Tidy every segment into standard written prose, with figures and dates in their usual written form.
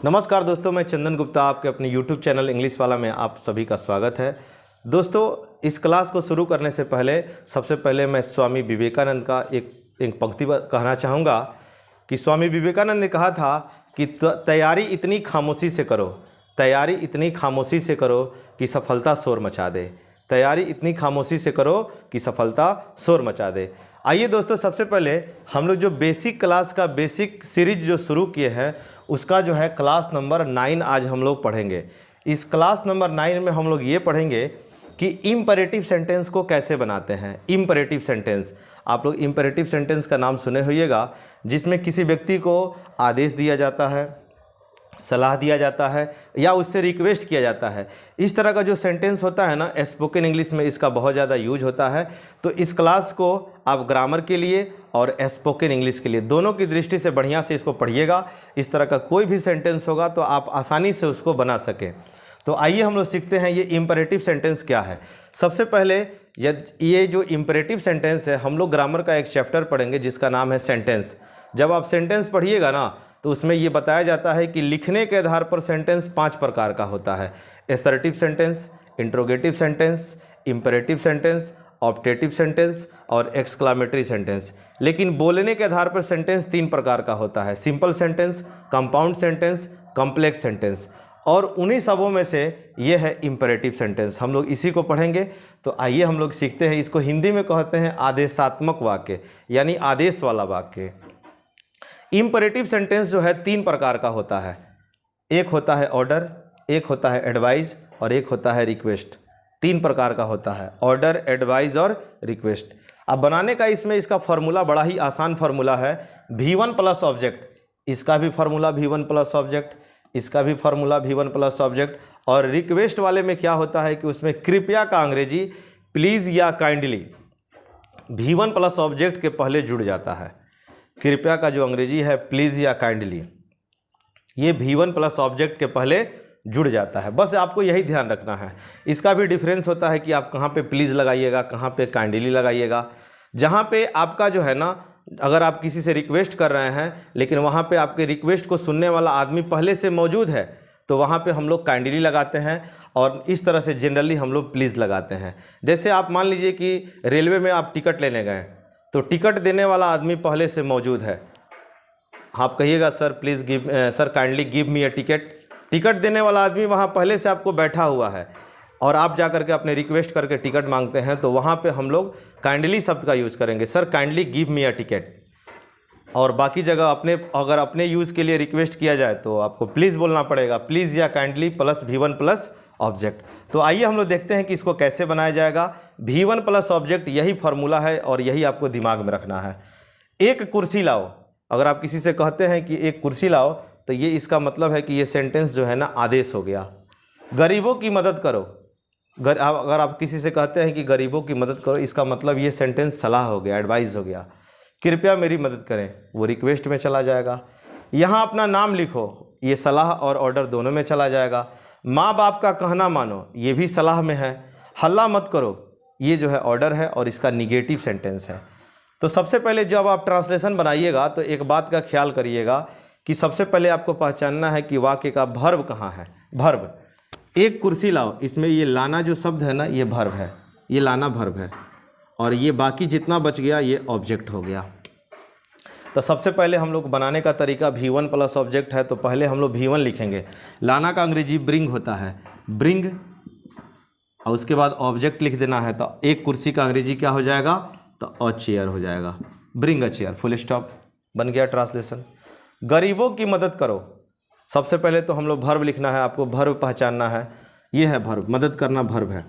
नमस्कार दोस्तों, मैं चंदन गुप्ता आपके अपने YouTube चैनल इंग्लिश वाला में आप सभी का स्वागत है। दोस्तों, इस क्लास को शुरू करने से पहले सबसे पहले मैं स्वामी विवेकानंद का एक पंक्ति कहना चाहूँगा कि स्वामी विवेकानंद ने कहा था कि तैयारी इतनी खामोशी से करो, तैयारी इतनी खामोशी से करो कि सफलता शोर मचा दे। तैयारी इतनी खामोशी से करो कि सफलता शोर मचा दे। आइए दोस्तों, सबसे पहले हम लोग जो बेसिक क्लास का बेसिक सीरीज जो शुरू किए हैं उसका जो है क्लास नंबर 9 आज हम लोग पढ़ेंगे। इस क्लास नंबर 9 में हम लोग ये पढ़ेंगे कि इम्परेटिव सेंटेंस को कैसे बनाते हैं। इम्परेटिव सेंटेंस, आप लोग इम्परेटिव सेंटेंस का नाम सुने होइएगा, जिसमें किसी व्यक्ति को आदेश दिया जाता है, सलाह दिया जाता है या उससे रिक्वेस्ट किया जाता है। इस तरह का जो सेंटेंस होता है ना, स्पोकन इंग्लिश में इसका बहुत ज़्यादा यूज होता है। तो इस क्लास को आप ग्रामर के लिए और स्पोकन इंग्लिश के लिए दोनों की दृष्टि से बढ़िया से इसको पढ़िएगा। इस तरह का कोई भी सेंटेंस होगा तो आप आसानी से उसको बना सकें। तो आइए हम लोग सीखते हैं ये इम्परेटिव सेंटेंस क्या है। सबसे पहले ये जो इम्परेटिव सेंटेंस है, हम लोग ग्रामर का एक चैप्टर पढ़ेंगे जिसका नाम है सेंटेंस। जब आप सेंटेंस पढ़िएगा ना तो उसमें ये बताया जाता है कि लिखने के आधार पर सेंटेंस 5 प्रकार का होता है। Assertive sentence, interrogative sentence, imperative sentence, optative sentence और एक्सक्लामेटरी सेंटेंस। लेकिन बोलने के आधार पर सेंटेंस 3 प्रकार का होता है, simple sentence, compound sentence, complex sentence. और उन्हीं सबों में से ये है इम्परेटिव सेंटेंस। हम लोग इसी को पढ़ेंगे। तो आइए हम लोग सीखते हैं। इसको हिंदी में कहते हैं आदेशात्मक वाक्य, यानी आदेश वाला वाक्य। इम्परेटिव सेंटेंस जो है 3 प्रकार का होता है। एक होता है ऑर्डर, एक होता है एडवाइज और एक होता है रिक्वेस्ट। 3 प्रकार का होता है, ऑर्डर, एडवाइज और रिक्वेस्ट। अब बनाने का इसका फार्मूला बड़ा ही आसान फार्मूला है, V1 प्लस ऑब्जेक्ट। इसका भी फार्मूला V1 प्लस ऑब्जेक्ट, इसका भी फार्मूला V1 प्लस ऑब्जेक्ट। और रिक्वेस्ट वाले में क्या होता है कि उसमें कृपया का अंग्रेजी प्लीज़ या काइंडली V1 प्लस ऑब्जेक्ट के पहले जुड़ जाता है। कृपया का जो अंग्रेजी है प्लीज़ या काइंडली, ये V1 प्लस ऑब्जेक्ट के पहले जुड़ जाता है। बस आपको यही ध्यान रखना है। इसका भी डिफरेंस होता है कि आप कहाँ पे प्लीज़ लगाइएगा, कहाँ पे काइंडली लगाइएगा। जहाँ पे आपका जो है ना, अगर आप किसी से रिक्वेस्ट कर रहे हैं लेकिन वहाँ पे आपके रिक्वेस्ट को सुनने वाला आदमी पहले से मौजूद है तो वहाँ पे हम लोग काइंडली लगाते हैं। और इस तरह से जनरली हम लोग प्लीज़ लगाते हैं। जैसे आप मान लीजिए कि रेलवे में आप टिकट लेने गए तो टिकट देने वाला आदमी पहले से मौजूद है। आप कहिएगा sir please sir kindly give me a ticket. Ticket देने वाला आदमी वहाँ पहले से आपको बैठा हुआ है और आप जा करके अपने रिक्वेस्ट करके टिकट मांगते हैं तो वहाँ पे हम लोग काइंडली शब्द का यूज़ करेंगे, sir kindly give me a ticket. और बाकी जगह अगर अपने यूज़ के लिए रिक्वेस्ट किया जाए तो आपको प्लीज़ बोलना पड़ेगा, प्लीज़ या kindly plus V1 plus object. तो आइए हम लोग देखते हैं कि इसको कैसे बनाया जाएगा। V1 प्लस ऑब्जेक्ट, यही फार्मूला है और यही आपको दिमाग में रखना है। एक कुर्सी लाओ, अगर आप किसी से कहते हैं कि एक कुर्सी लाओ तो ये इसका मतलब है कि ये सेंटेंस जो है ना आदेश हो गया। गरीबों की मदद करो, अगर आप किसी से कहते हैं कि गरीबों की मदद करो, इसका मतलब ये सेंटेंस सलाह हो गया, एडवाइस हो गया। कृपया मेरी मदद करें, वो रिक्वेस्ट में चला जाएगा। यहाँ अपना नाम लिखो, ये सलाह और ऑर्डर दोनों में चला जाएगा। माँ बाप का कहना मानो, ये भी सलाह में है। हल्ला मत करो, ये जो है ऑर्डर है और इसका निगेटिव सेंटेंस है। तो सबसे पहले जब आप ट्रांसलेशन बनाइएगा तो एक बात का ख्याल करिएगा कि सबसे पहले आपको पहचानना है कि वाक्य का भर्ब कहाँ है। भर्ब, एक कुर्सी लाओ, इसमें ये लाना जो शब्द है ना, ये भर्ब है, ये लाना भर्ब है। और ये बाकी जितना बच गया ये ऑब्जेक्ट हो गया। तो सबसे पहले हम लोग बनाने का तरीका, V1 प्लस ऑब्जेक्ट है तो पहले हम लोग V1 लिखेंगे। लाना का अंग्रेजी ब्रिंग होता है, ब्रिंग, और उसके बाद ऑब्जेक्ट लिख देना है। तो एक कुर्सी का अंग्रेजी क्या हो जाएगा, तो अ चेयर हो जाएगा, bring a chair, full stop, बन गया ट्रांसलेशन। गरीबों की मदद करो, सबसे पहले तो हम लोग भर्ब लिखना है, आपको भर्ब पहचानना है। ये है भर्ब, मदद करना भर्ब है।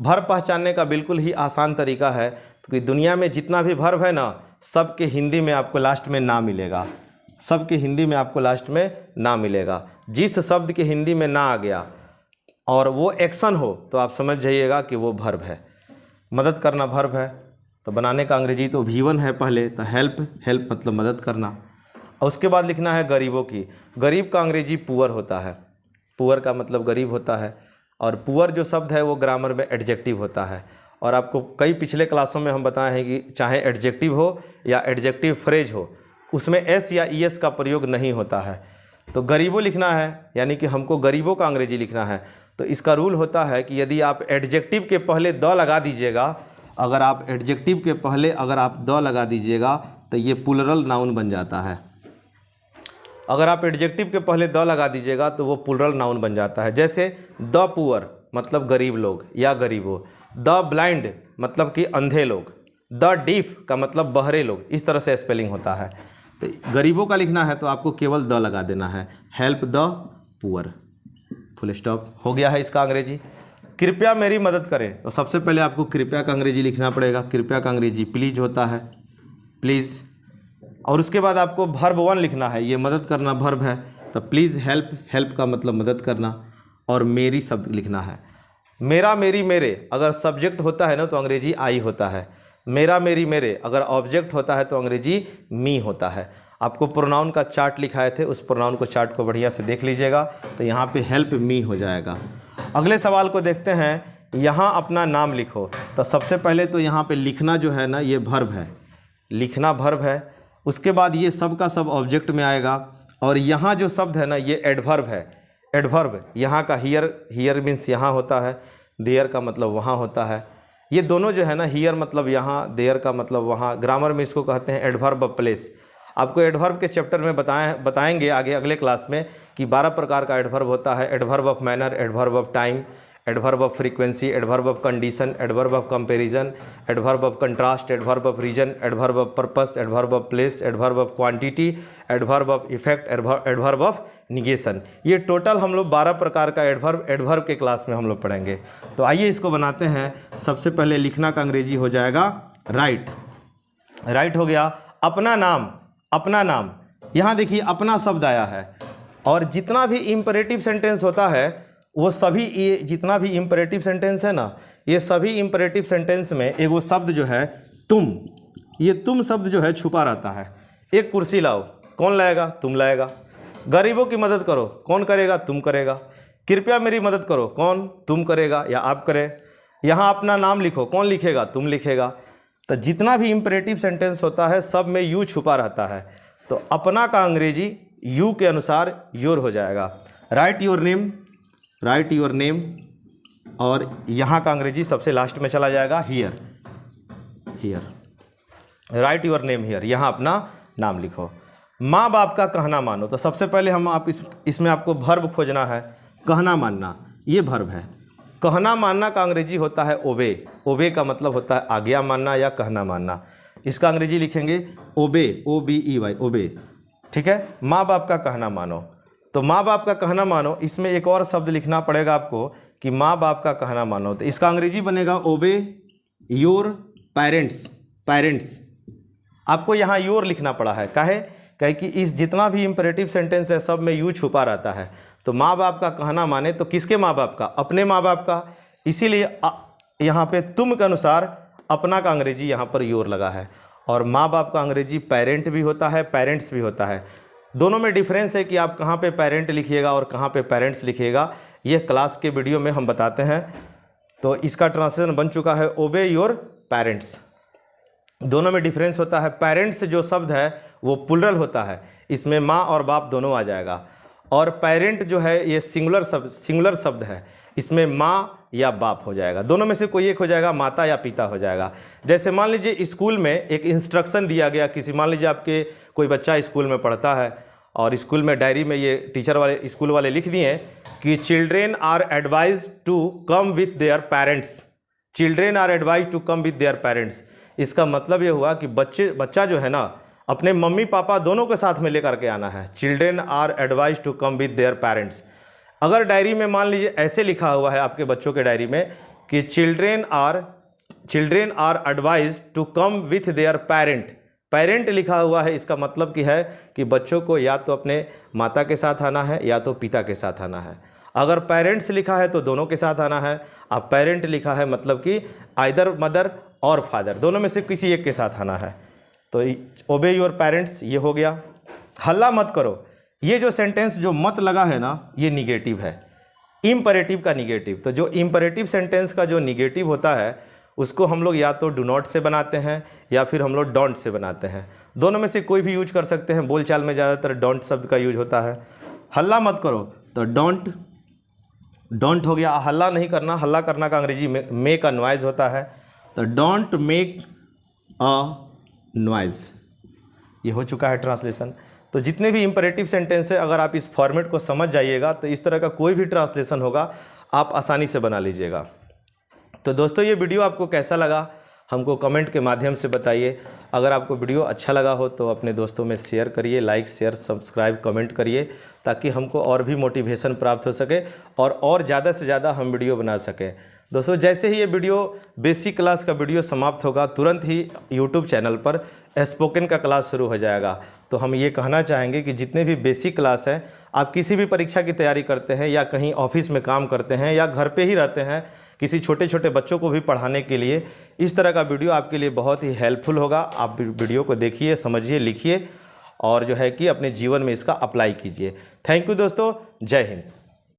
भर्ब पहचानने का बिल्कुल ही आसान तरीका है, क्योंकि दुनिया में जितना भी भर्ब है ना, सबके हिंदी में आपको लास्ट में ना मिलेगा। सबके हिंदी में आपको लास्ट में ना मिलेगा। जिस शब्द के हिंदी में ना आ गया और वो एक्शन हो तो आप समझ जाइएगा कि वो भर्ब है। मदद करना भर्ब है। तो बनाने का अंग्रेजी तो V1 है पहले, तो हेल्प, हेल्प मतलब मदद करना। और उसके बाद लिखना है गरीबों की। गरीब का अंग्रेजी पुअर होता है, पुअर का मतलब गरीब होता है। और पुअर जो शब्द है वो ग्रामर में एडजेक्टिव होता है। और आपको कई पिछले क्लासों में हम बताए हैं कि चाहे एडजेक्टिव हो या एडजेक्टिव फ्रेज हो, उसमें एस या ईएस का प्रयोग नहीं होता है। तो गरीबों लिखना है, यानी कि हमको गरीबों का अंग्रेजी लिखना है। तो इसका रूल होता है कि यदि आप एडजेक्टिव के पहले द लगा दीजिएगा, अगर आप एडजेक्टिव के पहले अगर आप द लगा दीजिएगा तो ये प्लूरल नाउन बन जाता है। अगर आप एडजेक्टिव के पहले द लगा दीजिएगा तो वो प्लूरल नाउन बन जाता है। जैसे द पुअर मतलब गरीब लोग या गरीबों, द ब्लाइंड मतलब कि अंधे लोग, द डीफ का मतलब बहरे लोग, इस तरह से स्पेलिंग होता है। तो गरीबों का लिखना है तो आपको केवल द लगा देना है, help the poor, full stop. हो गया है इसका अंग्रेजी। कृपया मेरी मदद करें, तो सबसे पहले आपको कृपया का अंग्रेजी लिखना पड़ेगा। कृपया का अंग्रेजी प्लीज़ होता है, प्लीज़। और उसके बाद आपको वर्ब 1 लिखना है, ये मदद करना वर्ब है, तो प्लीज़ हेल्प, हेल्प का मतलब मदद करना। और मेरी शब्द लिखना है, मेरा मेरी मेरे अगर सब्जेक्ट होता है ना तो अंग्रेजी आई होता है, मेरा मेरी मेरे अगर ऑब्जेक्ट होता है तो अंग्रेजी मी होता है। आपको प्रोनाउन का चार्ट लिखाए थे, उस प्रोनाउन को चार्ट को बढ़िया से देख लीजिएगा, तो यहाँ पे हेल्प मी हो जाएगा। अगले सवाल को देखते हैं, यहाँ अपना नाम लिखो। तो सबसे पहले तो यहाँ पे लिखना जो है ना ये वर्ब है, लिखना वर्ब है। उसके बाद ये सब का सब ऑब्जेक्ट में आएगा, और यहाँ जो शब्द है ना ये एडवर्ब है। एडवर्ब यहाँ का हियर, हियर मीन्स यहाँ होता है, देयर का मतलब वहाँ होता है। ये दोनों जो है ना, हियर मतलब यहाँ, देयर का मतलब वहाँ, ग्रामर में इसको कहते हैं एडवर्ब ऑफ प्लेस। आपको एडवर्ब के चैप्टर में बताएंगे आगे अगले क्लास में कि 12 प्रकार का एडवर्ब होता है। Adverb of manner, adverb of time, adverb of frequency, adverb of condition, adverb of comparison, adverb of contrast, adverb of reason, adverb of purpose, adverb of place, adverb of quantity, adverb of effect, adverb of negation. ये total हम लोग 12 प्रकार का adverb के class में हम लोग पढ़ेंगे। तो आइए इसको बनाते हैं। सबसे पहले लिखना का अंग्रेजी हो जाएगा राइट। राइट हो गया। अपना नाम, अपना नाम, यहाँ देखिए अपना शब्द आया है, और जितना भी इम्परेटिव सेंटेंस होता है वो सभी, ये जितना भी इम्परेटिव सेंटेंस है ना, ये सभी इम्परेटिव सेंटेंस में एक वो शब्द जो है तुम, ये तुम शब्द जो है छुपा रहता है। एक कुर्सी लाओ, कौन लाएगा? तुम लाएगा। गरीबों की मदद करो, कौन करेगा? तुम करेगा। कृपया मेरी मदद करो, कौन? तुम करेगा या आप करें। यहाँ अपना नाम लिखो, कौन लिखेगा? तुम लिखेगा। तो जितना भी इम्परेटिव सेंटेंस होता है सब में यू छुपा रहता है। तो अपना का अंग्रेजी यू के अनुसार योर हो जाएगा। Right your name, right your name, और यहाँ का अंग्रेजी सबसे लास्ट में चला जाएगा here, here. Right your name here, यहाँ अपना नाम लिखो। माँ बाप का कहना मानो, तो सबसे पहले इसमें आपको वर्ब खोजना है। कहना मानना ये वर्ब है। कहना मानना का अंग्रेजी होता है ओबे। ओबे का मतलब होता है आज्ञा मानना या कहना मानना। इसका अंग्रेजी लिखेंगे ओबे, OBEY, ओबे। ठीक है। माँ बाप का कहना मानो, तो माँ बाप का कहना मानो, इसमें एक और शब्द लिखना पड़ेगा आपको कि माँ बाप का कहना मानो। तो इसका अंग्रेजी बनेगा ओबे योर पेरेंट्स। पेरेंट्स आपको यहाँ योर लिखना पड़ा है, काहे कि इस जितना भी इम्परेटिव सेंटेंस है सब में यू छुपा रहता है। तो माँ बाप का कहना माने तो किसके माँ बाप का? अपने माँ बाप का। इसीलिए यहाँ पे तुम के अनुसार अपना का अंग्रेजी यहाँ पर योर लगा है। और माँ बाप का अंग्रेजी पेरेंट भी होता है, पेरेंट्स भी होता है। दोनों में डिफरेंस है कि आप कहाँ पे पेरेंट लिखिएगा और कहाँ पे पेरेंट्स लिखिएगा, ये क्लास के वीडियो में हम बताते हैं। तो इसका ट्रांसलेशन बन चुका है ओबे योर पेरेंट्स। दोनों में डिफरेंस होता है। पेरेंट्स जो शब्द है वो प्लूरल होता है, इसमें माँ और बाप दोनों आ जाएगा। और पेरेंट जो है ये सिंगुलर शब्द है, इसमें माँ या बाप हो जाएगा। दोनों में से कोई एक हो जाएगा, माता या पिता हो जाएगा। जैसे मान लीजिए स्कूल में एक इंस्ट्रक्शन दिया गया किसी, मान लीजिए आपके कोई बच्चा स्कूल में पढ़ता है और स्कूल में डायरी में ये टीचर वाले, स्कूल वाले लिख दिए कि children are advise to come with their parents. Children are advise to come with their parents. इसका मतलब ये हुआ कि बच्चा जो है ना अपने मम्मी पापा दोनों के साथ में लेकर के आना है। Children are advise to come with their parents. अगर डायरी में मान लीजिए ऐसे लिखा हुआ है आपके बच्चों के डायरी में कि children are advise to come with their parent, parent लिखा हुआ है, इसका मतलब कि है कि बच्चों को या तो अपने माता के साथ आना है या तो पिता के साथ आना है। अगर पेरेंट्स लिखा है तो दोनों के साथ आना है। अब पेरेंट लिखा है मतलब कि आइदर मदर और फादर, दोनों में से किसी एक के साथ आना है। तो ओबे योर पेरेंट्स ये हो गया। हल्ला मत करो, ये जो सेंटेंस जो मत लगा है ना ये निगेटिव है, इम्परेटिव का निगेटिव। तो जो इम्परेटिव सेंटेंस का जो निगेटिव होता है उसको हम लोग या तो डू नॉट से बनाते हैं या फिर हम लोग डोंट से बनाते हैं। दोनों में से कोई भी यूज कर सकते हैं। बोलचाल में ज़्यादातर डोंट शब्द का यूज होता है। हल्ला मत करो, तो डोंट हो गया। हल्ला नहीं करना, हल्ला करना का अंग्रेजी में मेक अ नॉइज़ होता है, तो डोंट मेक अ नॉइज़। ये हो चुका है ट्रांसलेशन। तो जितने भी इंपरेटिव सेंटेंस है, अगर आप इस फॉर्मेट को समझ जाइएगा तो इस तरह का कोई भी ट्रांसलेशन होगा आप आसानी से बना लीजिएगा। तो दोस्तों, ये वीडियो आपको कैसा लगा हमको कमेंट के माध्यम से बताइए। अगर आपको वीडियो अच्छा लगा हो तो अपने दोस्तों में शेयर करिए, लाइक शेयर सब्सक्राइब कमेंट करिए, ताकि हमको और भी मोटिवेशन प्राप्त हो सके और ज़्यादा से ज़्यादा हम वीडियो बना सकें। दोस्तों, जैसे ही ये वीडियो बेसिक क्लास का वीडियो समाप्त होगा, तुरंत ही यूट्यूब चैनल पर स्पोकन का क्लास शुरू हो जाएगा। तो हम ये कहना चाहेंगे कि जितने भी बेसिक क्लास हैं, आप किसी भी परीक्षा की तैयारी करते हैं या कहीं ऑफिस में काम करते हैं या घर पे ही रहते हैं, किसी छोटे छोटे बच्चों को भी पढ़ाने के लिए इस तरह का वीडियो आपके लिए बहुत ही हेल्पफुल होगा। आप वीडियो को देखिए, समझिए, लिखिए और जो है कि अपने जीवन में इसका अप्लाई कीजिए। थैंक यू दोस्तों, जय हिंद।